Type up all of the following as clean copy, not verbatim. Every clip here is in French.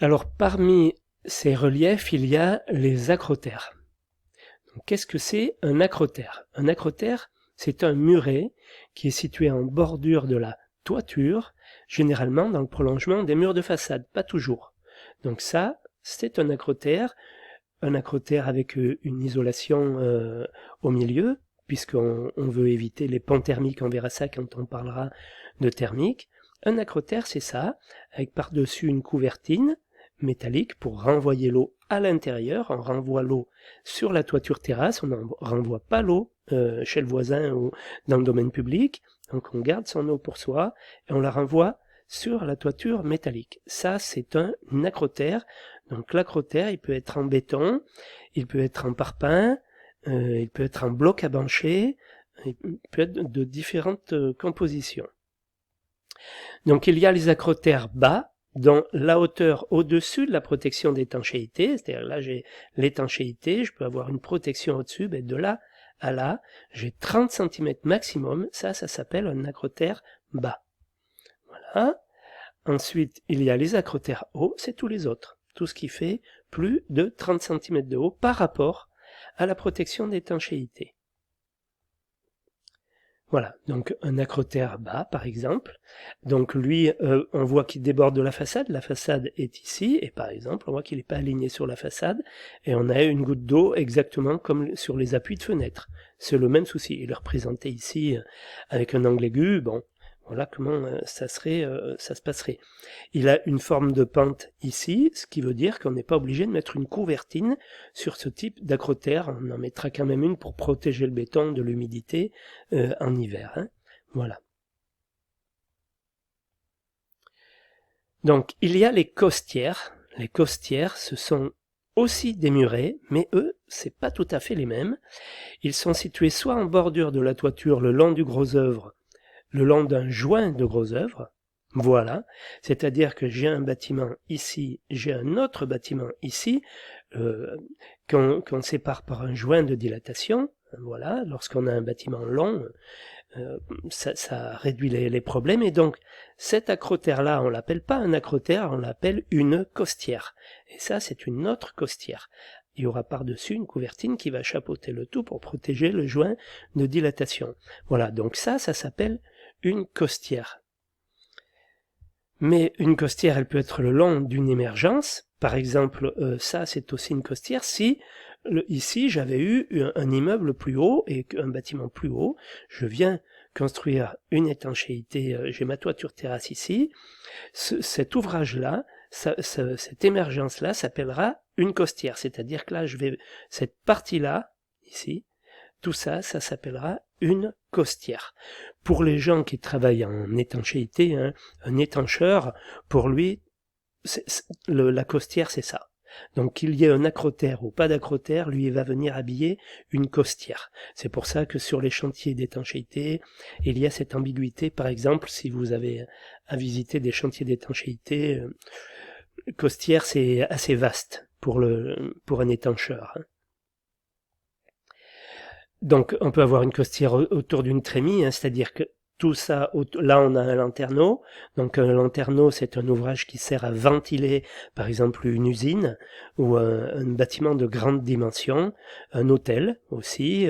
Alors parmi ces reliefs, il y a les acrotères. Qu'est-ce que c'est un acrotère? Un acrotère, c'est un muret qui est situé en bordure de la toiture, généralement dans le prolongement des murs de façade, pas toujours. Donc ça, c'est un acrotère avec une isolation au milieu, puisqu'on veut éviter les pans thermiques, on verra ça quand on parlera de thermique. Un acrotère, c'est ça, avec par-dessus une couvertine métallique pour renvoyer l'eau à l'intérieur. On renvoie l'eau sur la toiture terrasse, on ne renvoie pas l'eau chez le voisin ou dans le domaine public. Donc on garde son eau pour soi et on la renvoie sur la toiture métallique. Ça, c'est un acrotère. Donc l'acrotère, il peut être en béton, il peut être en parpaing, il peut être en bloc à bancher, il peut être de différentes compositions. Donc il y a les acrotères bas, dans la hauteur au-dessus de la protection d'étanchéité, c'est-à-dire là j'ai l'étanchéité, je peux avoir une protection au-dessus, ben de là à là, j'ai 30 cm maximum, ça s'appelle un acrotère bas. Voilà. Ensuite, il y a les acrotères hauts, c'est tous les autres. Tout ce qui fait plus de 30 cm de haut par rapport à la protection d'étanchéité. Voilà, donc un acrotère bas par exemple. Donc lui, on voit qu'il déborde de la façade est ici, et par exemple, on voit qu'il n'est pas aligné sur la façade, et on a une goutte d'eau exactement comme sur les appuis de fenêtre. C'est le même souci, il est représenté ici avec un angle aigu, bon, voilà comment ça se passerait. Il a une forme de pente ici, ce qui veut dire qu'on n'est pas obligé de mettre une couvertine sur ce type d'acrotère. On en mettra quand même une pour protéger le béton de l'humidité en hiver. Hein. Voilà. Donc il y a les costières. Les costières, ce sont aussi des murets, mais eux, c'est pas tout à fait les mêmes. Ils sont situés soit en bordure de la toiture le long du gros œuvre, le long d'un joint de gros œuvre, voilà, c'est-à-dire que j'ai un bâtiment ici, j'ai un autre bâtiment ici, qu'on sépare par un joint de dilatation, voilà, lorsqu'on a un bâtiment long, ça réduit les problèmes, et donc cet acrotère-là, on l'appelle pas un acrotère, on l'appelle une costière, et ça c'est une autre costière. Il y aura par-dessus une couvertine qui va chapeauter le tout pour protéger le joint de dilatation. Voilà, donc ça s'appelle une costière. Mais une costière, elle peut être le long d'une émergence. Par exemple, ça, c'est aussi une costière. Si ici, j'avais eu un immeuble plus haut et un bâtiment plus haut, je viens construire une étanchéité, j'ai ma toiture terrasse ici, cet ouvrage-là, cette émergence-là s'appellera une costière. C'est-à-dire que là, cette partie-là, ici, tout ça, ça s'appellera une costière. Pour les gens qui travaillent en étanchéité, hein, un étancheur, pour lui, la costière, c'est ça. Donc qu'il y ait un acrotère ou pas d'acrotère, lui, il va venir habiller une costière. C'est pour ça que sur les chantiers d'étanchéité, il y a cette ambiguïté. Par exemple, si vous avez à visiter des chantiers d'étanchéité, costière, c'est assez vaste pour un étancheur. Hein. Donc on peut avoir une costière autour d'une trémie, hein, c'est-à-dire que tout ça, là on a un lanterneau, donc un lanterneau c'est un ouvrage qui sert à ventiler par exemple une usine ou un bâtiment de grande dimension, un hôtel aussi,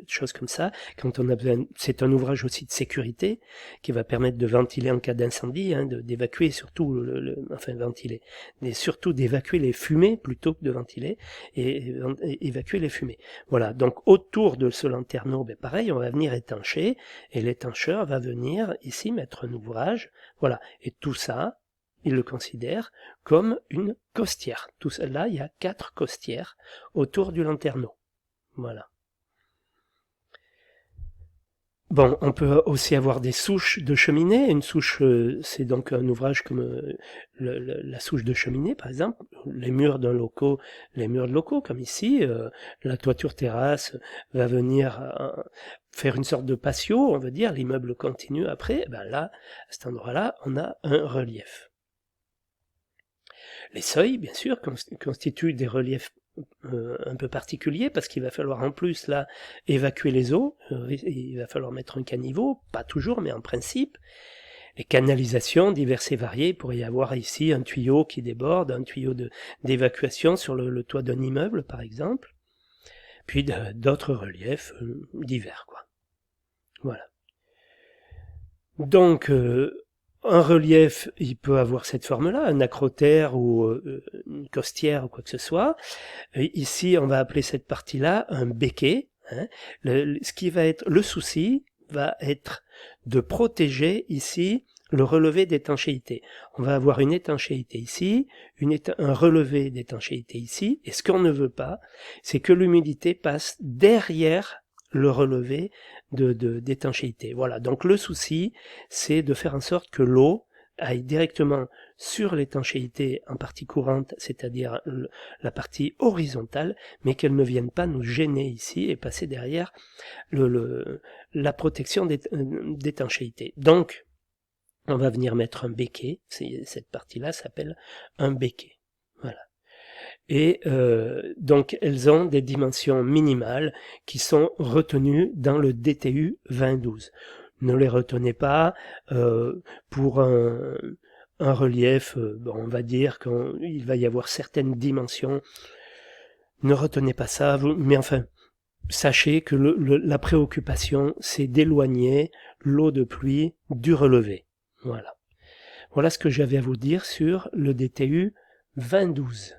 choses comme ça. Quand on a besoin, c'est un ouvrage aussi de sécurité qui va permettre de ventiler en cas d'incendie, hein, d'évacuer surtout, enfin ventiler, mais surtout d'évacuer les fumées plutôt que de ventiler et évacuer les fumées. Voilà, donc autour de ce lanterneau, ben pareil, on va venir étancher, et l'étancheur va venir ici mettre un ouvrage, voilà, et tout ça, il le considère comme une costière. Tout ça, là, il y a 4 costières autour du lanterneau. Voilà. Bon, on peut aussi avoir des souches de cheminée. Une souche, c'est donc un ouvrage comme la souche de cheminée, par exemple. Les murs les murs de locaux, comme ici. La toiture terrasse va venir faire une sorte de patio, on va dire. L'immeuble continue après. Ben là, à cet endroit-là, on a un relief. Les seuils, bien sûr, constituent des reliefs un peu particulier parce qu'il va falloir en plus là évacuer les eaux, il va falloir mettre un caniveau, pas toujours mais en principe, Les canalisations diverses et variées, il pourrait y avoir ici un tuyau qui déborde, un tuyau d'évacuation sur le toit d'un immeuble par exemple, puis d'autres reliefs divers, quoi. Voilà. Donc un relief, il peut avoir cette forme-là, un acrotère ou une costière ou quoi que ce soit. Ici, on va appeler cette partie-là un béquet. Hein. Ce qui va être le souci va être de protéger ici le relevé d'étanchéité. On va avoir une étanchéité ici, un relevé d'étanchéité ici, et ce qu'on ne veut pas, c'est que l'humidité passe derrière le relevé d'étanchéité. Voilà, donc le souci, c'est de faire en sorte que l'eau aille directement sur l'étanchéité en partie courante, c'est-à-dire la partie horizontale, mais qu'elle ne vienne pas nous gêner ici et passer derrière la protection d'étanchéité. Donc, on va venir mettre un béquet, cette partie-là s'appelle un béquet. Voilà. Et donc elles ont des dimensions minimales qui sont retenues dans le DTU 2012. Ne les retenez pas pour un relief, on va dire qu'il va y avoir certaines dimensions. Ne retenez pas ça, mais enfin, sachez que la préoccupation, c'est d'éloigner l'eau de pluie du relevé. Voilà. Voilà ce que j'avais à vous dire sur le DTU 2012.